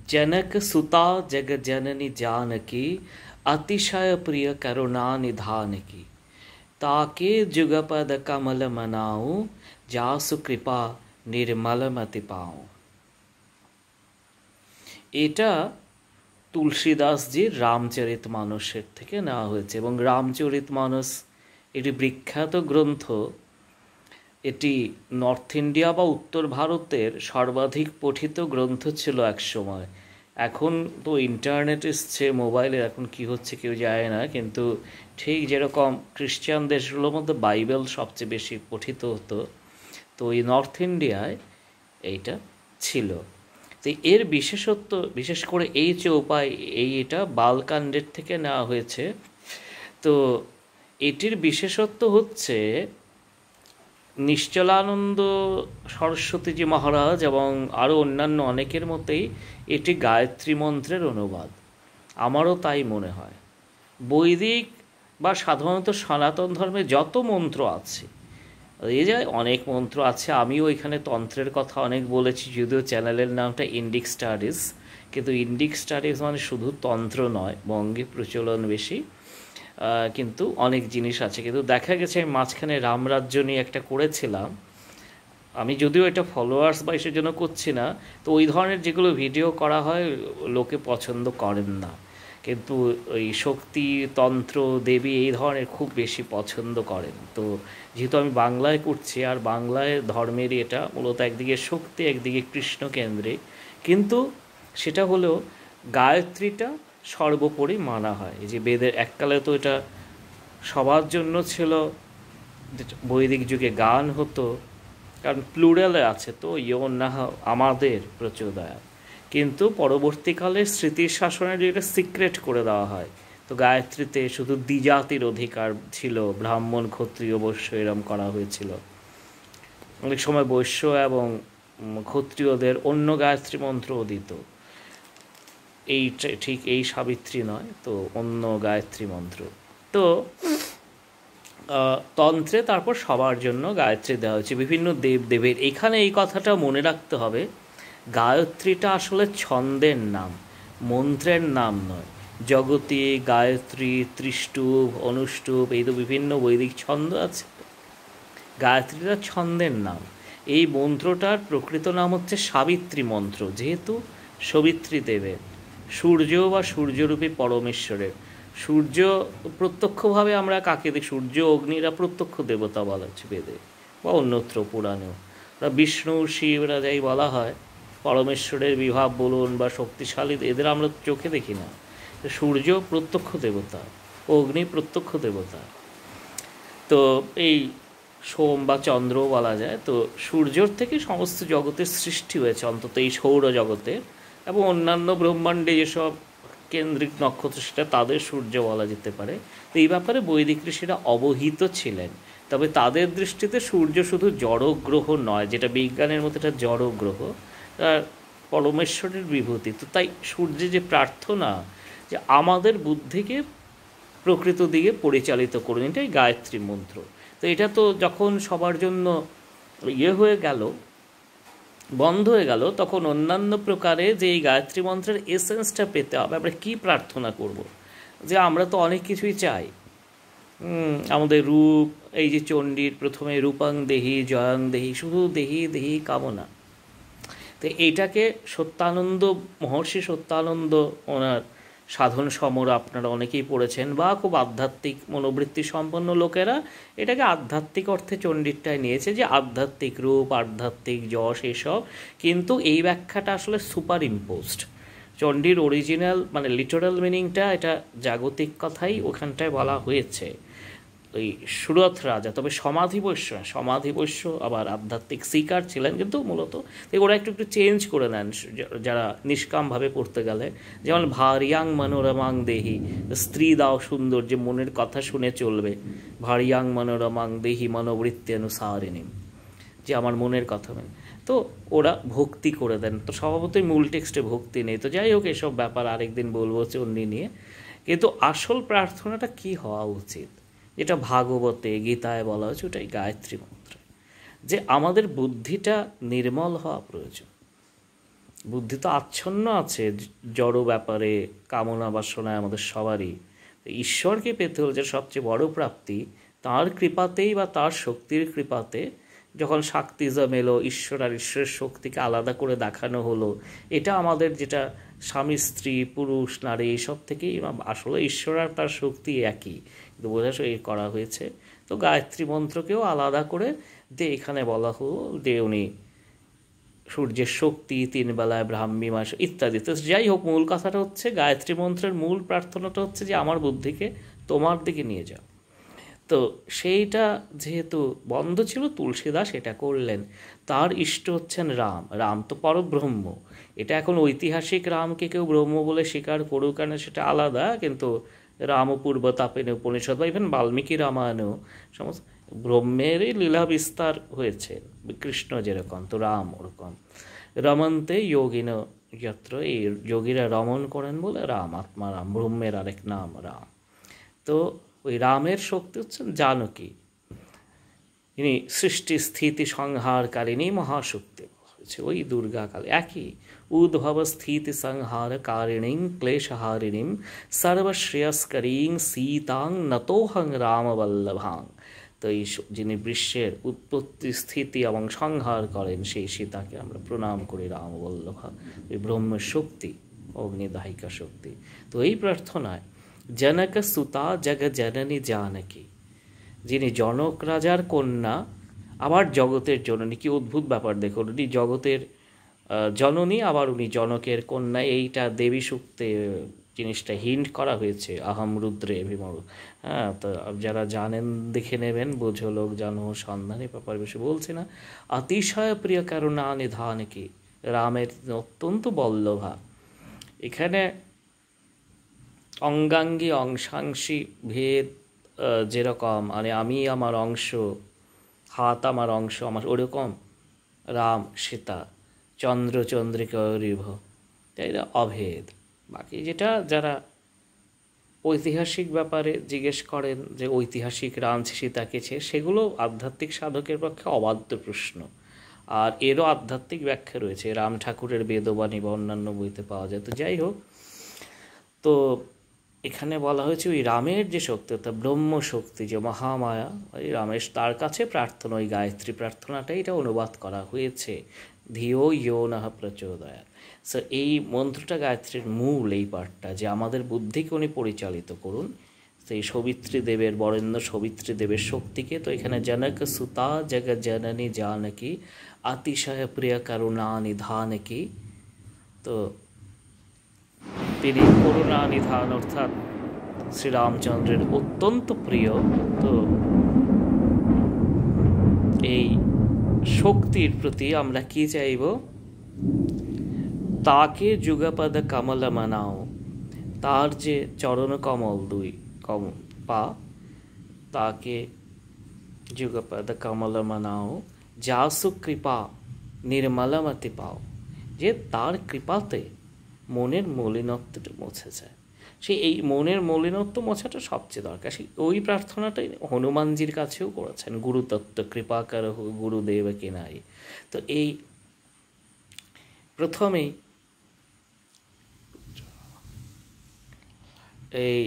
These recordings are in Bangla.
जनक सुता जग जननी जानकी अतिशय प्रिय करुणा निधान की ताके जुगपद कमल मनाऊं जासु कृपा निर्मल मति पाऊं। এটা তুলসীদাসজির রামচরিতমানসের থেকে নেওয়া হয়েছে এবং রামচরিতমানস এটি বিখ্যাত গ্রন্থ। এটি নর্থ ইন্ডিয়া বা উত্তর ভারতের সর্বাধিক পঠিত গ্রন্থ ছিল একসময়। এখন তো ইন্টারনেট এসছে, মোবাইলে এখন কি হচ্ছে কেউ জানে না, কিন্তু ঠিক যেরকম খ্রিস্টান দেশগুলোর মধ্যে বাইবেল সবচেয়ে বেশি পঠিত হতো, তো এই নর্থ ইন্ডিয়ায় এইটা ছিল। তো এর বিশেষত্ব, বিশেষ করে এই যে উপায়, এটা বালকাণ্ডের থেকে নেওয়া হয়েছে। তো এটির বিশেষত্ব হচ্ছে নিশ্চলানন্দ সরস্বতীজি মহারাজ এবং আরও অন্যান্য অনেকের মতেই এটি গায়ত্রী মন্ত্রের অনুবাদ। আমারও তাই মনে হয়। বৈদিক বা সাধারণত সনাতন ধর্মে যত মন্ত্র আছে, এই যে অনেক মন্ত্র আছে, আমিও এখানে তন্ত্রের কথা অনেক বলেছি, যদিও চ্যানেলের নামটা ইন্ডিক স্টাডিজ, কিন্তু ইন্ডিক স্টাডিজ মানে শুধু তন্ত্র নয়, বঙ্গে প্রচলন বেশি, কিন্তু অনেক জিনিস আছে। কিন্তু দেখা গেছে আমি মাঝখানে রামরাজ্য নিয়ে একটা করেছিলাম, আমি যদিও এটা ফলোয়ার্স বা এসের জন্য করছি না, তো ওই ধরনের যেগুলো ভিডিও করা হয় লোকে পছন্দ করেন না, কিন্তু ওই শক্তি তন্ত্র দেবী এই ধরনের খুব বেশি পছন্দ করেন। তো যেহেতু আমি বাংলায় করছি, আর বাংলায় ধর্মেরই এটা মূলত একদিকে শক্তি একদিকে কৃষ্ণ কেন্দ্রিক, কিন্তু সেটা হলেও গায়ত্রীটা সর্বোপরি মানা হয়। এই যে বেদের এককালে তো এটা সবার জন্য ছিল, বৈদিক যুগে গান হতো, কারণ প্লুরালে আছে তো ইয়োন্নাহ আমাদের প্রচোদয়া, কিন্তু পরবর্তীকালে স্মৃতির শাসনের যেটা সিক্রেট করে দেওয়া হয়, তো গায়ত্রীতে শুধু দ্বিজাতির অধিকার ছিল, ব্রাহ্মণ ক্ষত্রিয় বৈশ্য এরম করা হয়েছিল। অনেক সময় বৈশ্য এবং ক্ষত্রিয়দের অন্য গায়ত্রী মন্ত্রও দিত, এই ঠিক এই সাবিত্রী নয়, তো অন্য গায়ত্রী মন্ত্র। তো তন্ত্রে তারপর সবার জন্য গায়ত্রী দেওয়া হয়েছে, বিভিন্ন দেবদেবের। এখানে এই কথাটা মনে রাখতে হবে, গায়ত্রীটা আসলে ছন্দের নাম, মন্ত্রের নাম নয়। জগতী, গায়ত্রী, ত্রিষ্টুপ, অনুষ্টুপ, এই তো বিভিন্ন বৈদিক ছন্দ আছে, গায়ত্রীটা ছন্দের নাম। এই মন্ত্রটার প্রকৃত নাম হচ্ছে সাবিত্রী মন্ত্র, যেহেতু সবিত্রী দেবের, সূর্য বা সূর্যরূপী পরমেশ্বরের। সূর্য প্রত্যক্ষভাবে আমরা কাকে দেখি, সূর্য অগ্নিরা প্রত্যক্ষ দেবতা বলা হচ্ছে বেদে বা অন্যত্র পুরাণেও। বিষ্ণু শিবরা যাই বলা হয়, পরমেশ্বরের বিভাব বলুন বা শক্তিশালী, এদের আমরা চোখে দেখি না। সূর্য প্রত্যক্ষ দেবতা, অগ্নি প্রত্যক্ষ দেবতা। তো এই সোম বা চন্দ্র বলা যায়, তো সূর্যর থেকে সমস্ত জগতের সৃষ্টি হয়েছে, অন্তত এই সৌরজগতের এবং অন্যান্য ব্রহ্মাণ্ডে যেসব কেন্দ্রিক নক্ষত্র সেটা তাদের সূর্য বলা যেতে পারে। তো এই ব্যাপারে বৈদিক ঋষিরা অবহিত ছিলেন। তবে তাদের দৃষ্টিতে সূর্য শুধু জড় গ্রহ নয়, যেটা বিজ্ঞানের মধ্যে একটা জড় গ্রহ, তার পরমেশ্বরের বিভূতি। তো তাই সূর্যের যে প্রার্থনা যে আমাদের বুদ্ধিকে প্রকৃত দিকে পরিচালিত করুন, এটাই গায়ত্রী মন্ত্র। তো এটা তো যখন সবার জন্য হয়ে গেল, বন্ধ হয়ে গেল, তখন অন্যান্য প্রকারে যে এই গায়ত্রী মন্ত্রের এসেন্সটা পেতে হবে, আমরা কি প্রার্থনা করব? যে আমরা তো অনেক কিছুই চাই, আমাদের রূপ, এই যে চণ্ডীর প্রথমে রূপাং দেহি জয়াং দেহি, শুধু দেহি দেহি কামনা। তো এইটাকে সত্যানন্দ, মহর্ষি সত্যানন্দ ওনার সাধন সমর আপনারা অনেকেই পড়েছেন, বা খুব আধ্যাত্মিক মনোবৃত্তি সম্পন্ন লোকেরা এটাকে আধ্যাত্মিক অর্থে চণ্ডীরটায় নিয়েছে, যে আধ্যাত্মিক রূপ, আধ্যাত্মিক যশ এসব, কিন্তু এই ব্যাখ্যাটা আসলে সুপার ইম্পোজড। চণ্ডীর অরিজিনাল মানে লিটারাল মিনিংটা এটা জাগতিক কথাই ওখানটায় বলা হয়েছে, ওই সুরথ রাজা। তবে সমাধি বৈশ্য আবার আধ্যাত্মিক শিকার ছিলেন, কিন্তু মূলত ওরা একটু একটু চেঞ্জ করে নেন যারা নিষ্কামভাবে পড়তে গেলে। যেমন ভারিয়াং মনোরমাং দেহি, স্ত্রী দাও সুন্দর যে মনের কথা শুনে চলবে, ভারিয়াং মনোরমাং দেহি মনোবৃত্তি অনুসারিণী, যে আমার মনের কথা মেনে। তো ওরা ভক্তি করে দেন, তো স্বভাবতই মূল টেক্সটে ভক্তি নেই। তো যাই হোক, এসব ব্যাপার আরেকদিন বলবো চণ্ডী নিয়ে। কিন্তু আসল প্রার্থনাটা কি হওয়া উচিত, যেটা ভাগবতে গীতায় বলা হয়েছে, ওটাই গায়ত্রী মন্ত্র, যে আমাদের বুদ্ধিটা নির্মল হওয়া প্রয়োজন। বুদ্ধি তো আচ্ছন্ন আছে জড় ব্যাপারে, কামনা বাসনায় আমাদের সবারই। ঈশ্বরকে পেতে হলে যে সবচেয়ে বড় প্রাপ্তি, তার কৃপাতেই বা তার শক্তির কৃপাতে যখন শাক্তিজম এলো, ঈশ্বর আর ঈশ্বরের শক্তিকে আলাদা করে দেখানো হলো, এটা আমাদের যেটা স্বামী স্ত্রী পুরুষ নারী এইসব থেকেই আসলে ঈশ্বর আর তার শক্তি একই, কিন্তু বোঝা করা হয়েছে। তো গায়ত্রী মন্ত্রকেও আলাদা করে যে এখানে বলা হলো যে উনি সূর্যের শক্তি, তিন বেলায় ব্রাহ্মী মাস ইত্যাদি। তো যাই হোক, মূল কথাটা হচ্ছে গায়ত্রী মন্ত্রের মূল প্রার্থনাটা হচ্ছে যে আমার বুদ্ধিকে তোমার দিকে নিয়ে যাও। তো সেইটা যেহেতু বন্ধ ছিল, তুলসীদাস এটা করলেন। তার ইষ্ট হচ্ছেন রাম। রাম তো পরব্রহ্ম। এটা এখন ঐতিহাসিক রামকে কেউ ব্রহ্ম বলে স্বীকার করুক কেন সেটা আলাদা, কিন্তু রামপূর্ব তাপেন উপনিষদ বা ইভেন বাল্মীকি রামায়ণেও সমস্ত ব্রহ্মেরই লীলা বিস্তার হয়েছে। কৃষ্ণ যেরকম, তো রাম ওরকম। রমন্তে যোগিন যত্র, এই যোগীরা রমণ করেন বলে রাম, আত্মা রাম, ব্রহ্মের আরেক নাম রাম। তো ওই রামের শক্তি হচ্ছেন জানকী। ইনি সৃষ্টি স্থিতি সংহারকারিণী মহাশক্তি হয়েছে ওই দুর্গাকালে। একই উদ্ভব স্থিতি সংহার কারিণীং ক্লেশহারিণীং সর্বশ্রেয়স্করীং সীতাং নতোহং রামবল্লভাং। তো এই যিনি বিশ্বের উৎপত্তি স্থিতি এবং সংহার করেন, সেই সীতাকে আমরা প্রণাম করি রামবল্লভা, এই ব্রহ্মের শক্তি, অগ্নিদাহিকা শক্তি। তো এই প্রার্থনায় জনক সুতা জগ জননী জানকী, যিনি জনক রাজার কন্যা আবার জগতের জননী। কি অদ্ভুত ব্যাপার দেখুন, উনি জগতের জননী আবার উনি জনকের কন্যা। এইটা দেবী সূক্তে জিনিসটা হিন্ট করা হয়েছে, আহম রুদ্রে বিমল। হ্যাঁ, তো যারা জানেন দেখে নেবেন, বোঝো লোক জানো সন্ধানে, ব্যাপার বেশি বলছি না। অতিশয় প্রিয় করুণা নিধানকী, রামের অত্যন্ত বল্লভা। এখানে অঙ্গাঙ্গী অংশাংশী ভেদ যেরকম, মানে আমি আমার অংশ, হাত আমার অংশ, আমার ওরকম রাম সীতা, চন্দ্র চন্দ্রিকা রিভ, তাই না, অভেদ। বাকি যেটা যারা ঐতিহাসিক ব্যাপারে জিজ্ঞেস করেন যে ঐতিহাসিক রাম সীতা কেছে, সেগুলো আধ্যাত্মিক সাধকের পক্ষে অবাধ্য প্রশ্ন। আর এরও আধ্যাত্মিক ব্যাখ্যা রয়েছে, রাম ঠাকুরের বেদবাণী বা অন্যান্য বইতে পাওয়া যায়। তো যাই হোক, তো এখানে বলা হয়েছে ওই রামের যে শক্তি, অর্থাৎ ব্রহ্ম শক্তি, যে মহামায়া, ওই রামের তার কাছে প্রার্থনা, ওই গায়ত্রী প্রার্থনাটাই এটা অনুবাদ করা হয়েছে, ধিও ইয়ো নঃ প্রচোদয়াৎ। সো এই মন্ত্রটা গায়ত্রীর মূল এই পাঠটা, যে আমাদের বুদ্ধিকে উনি পরিচালিত করুন, সেই সবিত্রী দেবের, বরেণ্য সবিত্রী দেবের শক্তিকে। তো এখানে জনক সুতা জগ জননী জানকী অতিশয় প্রিয় করুণা নিধানকী। তো তিনি করুণা নিধান, অর্থাৎ শ্রীরামচন্দ্রের অত্যন্ত প্রিয়। তো এই শক্তির প্রতি আমরা কি চাইব, তাকে যুগপদ কমল মানাও, তার যে চরণ কমল, দুই পা, তাকে যুগপদ কমল মানাও, যাসু কৃপা নির্মলমতি পাও, যে তার কৃপাতে মনের মলিনত্বটা মুছে যায়। সেই এই মনের মলিনত্ব মোছাটা সবচেয়ে দরকার। সেই ওই প্রার্থনাটাই হনুমানজির কাছেও করেছেন, গুরুতত্ত্ব কৃপাকার গুরুদেব কে নাই। তো এই প্রথমেই এই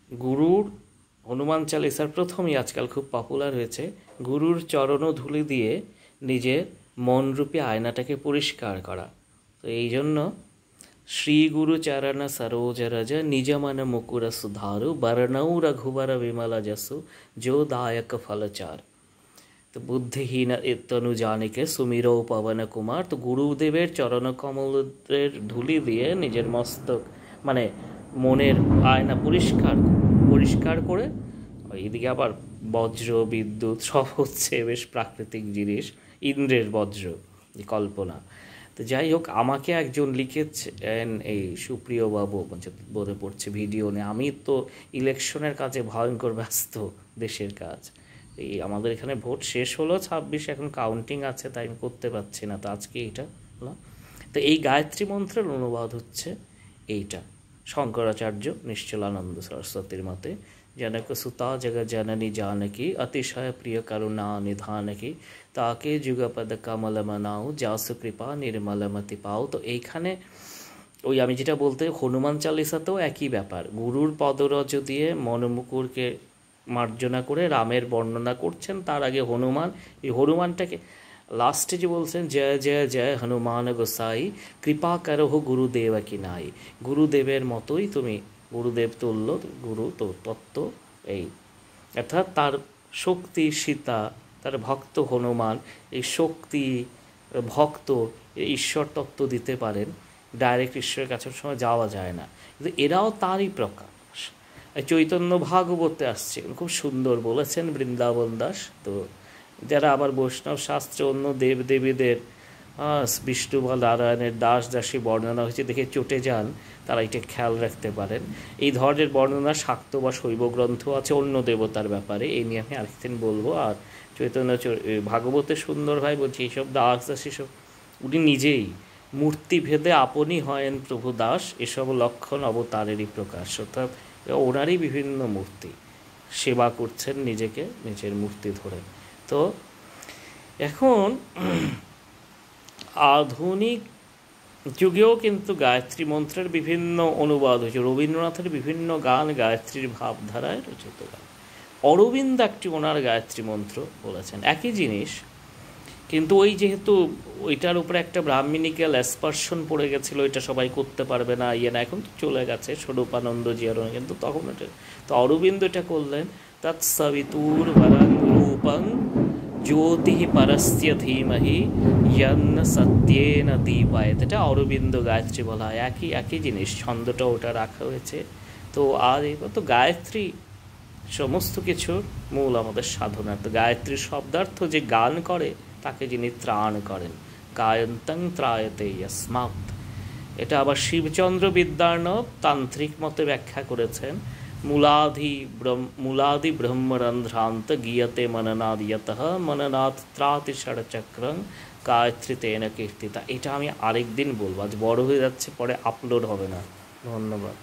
গুরুর হনুমান চালিসার প্রথমেই আজকাল খুব পপুলার হয়েছে, গুরুর চরণ ধুলি দিয়ে নিজের মনরূপী আয়নাটাকে পরিষ্কার করা। তো এই জন্য শ্রী গুরু চরণ সরোজ রজ নিজ মন মুকুর সুধারু বর্ণৌ রঘুবর বিমল যশু जो दायक फलचार। তো বুদ্ধিহীন তনু জানিকে সুমিরো পবন কুমার। তো গুরুদেবের চরণ কমলের ধুলি দিয়ে নিজের মস্তক, মানে মনের আয়না পরিষ্কার করে, এইদিকে আবার বজ্র বিদ্যুৎ সব হচ্ছে বেশ প্রাকৃতিক জিনিস, ইন্দ্রের বজ্র কল্পনা। তো যাই হোক, আমাকে একজন লিখেছেন, এই সুপ্রিয় বাবু বোধে পড়ছে ভিডিও নিয়ে, আমি তো ইলেকশনের কাজে ভয়ঙ্কর ব্যস্ত, দেশের কাজ। এই আমাদের এখানে ভোট শেষ হলো 26, এখন কাউন্টিং আছে, তাই আমি করতে পারছি না। তো আজকে এইটা হলো। তো এই গায়ত্রী মন্ত্রের অনুবাদ হচ্ছে এইটা, শঙ্করাচার্য নিশ্চলানন্দ সরস্বতীর মতে, जनक सुता जगत जननी जानकी अतिशय प्रिय करुणा निधान की তাকে যুগপদ কমল মনাও যাসু কৃপা নির্মলমতি পাও। তো এইখানে ওই আমি যেটা বলতে হনুমান চালিসাতেও একই ব্যাপার, গুরুর পদরজ দিয়ে মনমুকুরকে মার্জনা করে রামের বর্ণনা করছেন। তার আগে হনুমান, এই হনুমানটাকে লাস্টে যে বলছেন জয় জয় জয় হনুমান গোসাই কৃপা করহ গুরুদেব কি নাই, গুরুদেবের মতোই তুমি, গুরুদেব তুল্য গুরু তো তত্ত্ব এই, অর্থাৎ তার শক্তি সীতা, তার ভক্ত হনুমান এই শক্তি ভক্ত ঈশ্বর তত্ত্ব দিতে পারেন। ডাইরেক্ট ঈশ্বরের কাছে সময় যাওয়া যায় না, কিন্তু এরাও তারই প্রকাশ। চৈতন্য ভাগবতে আসছে, খুব সুন্দর বলেছেন বৃন্দাবন দাস। তো যারা আবার বৈষ্ণব শাস্ত্রে অন্য দেবদেবীদের বিষ্ণু বা নারায়ণের দাস দাসী বর্ণনা হয়েছে দেখে চটে যান, তারা এটা খেয়াল রাখতে পারেন। এই ধরনের বর্ণনা শাক্ত বা শৈব গ্রন্থ আছে অন্য দেবতার ব্যাপারে, এই নিয়ে আমি আরেকদিন বলবো। আর চৈতন্য ভাগবতে সুন্দর ভাই বলছি এইসব দাস দাসী সব উনি নিজেই মূর্তি ভেদে আপনি হয়েন প্রভু দাস, এসব লক্ষণ অবতারেরই প্রকাশ। অর্থাৎ ওনারই বিভিন্ন মূর্তি সেবা করছেন নিজেকে নিজের মূর্তি ধরে। তো এখন আধুনিক যুগেও কিন্তু গায়ত্রী মন্ত্রের বিভিন্ন অনুবাদ হয়েছে। রবীন্দ্রনাথের বিভিন্ন গান গায়ত্রীর ভাবধারায় রচিত গান। অরবিন্দ একটি ওনার গায়ত্রী মন্ত্র বলেছেন, একই জিনিস, কিন্তু ওই যেহেতু ওইটার উপরে একটা ব্রাহ্মণিক্যাল অ্যাসপারশন পড়ে গেছিলো, এটা সবাই করতে পারবে না ইয়ে না, এখন তো চলে গেছে স্বরূপানন্দ জিয়ার, কিন্তু তখন এটা তো অরবিন্দ এটা করলেন। তৎ সবিতুর বরং রূপং জ্যোতি পরস্য ধীমহি ইয়ন্ন সত্যেন দীপায়ত, এটা অরবিন্দ গায়ত্রী বলা হয়। একই জিনিস, ছন্দটা ওটা রাখা হয়েছে। তো আর এবার তো গায়ত্রী সমস্ত কিছুর মূল আমাদের সাধনা। তো গায়ত্রীর শব্দার্থ যে গান করে তাকে যিনি ত্রাণ করেন, গায়ন্তং ত্রায়তে যস্মাৎ। এটা আবার শিবচন্দ্র বিদ্যার্ণব তান্ত্রিক মতে ব্যাখ্যা করেছেন, মূলাদি ব্রহ্মরন্ধ্রান্ত গীয়তে মননাদ ইয়তঃ মননাথ ত্রাতি ষড়চক্রং গায়ত্রী তেন কীর্তিতা। এটা আমি আরেকদিন বলবো, আজ বড় হয়ে যাচ্ছে, পরে আপলোড হবে না। ধন্যবাদ।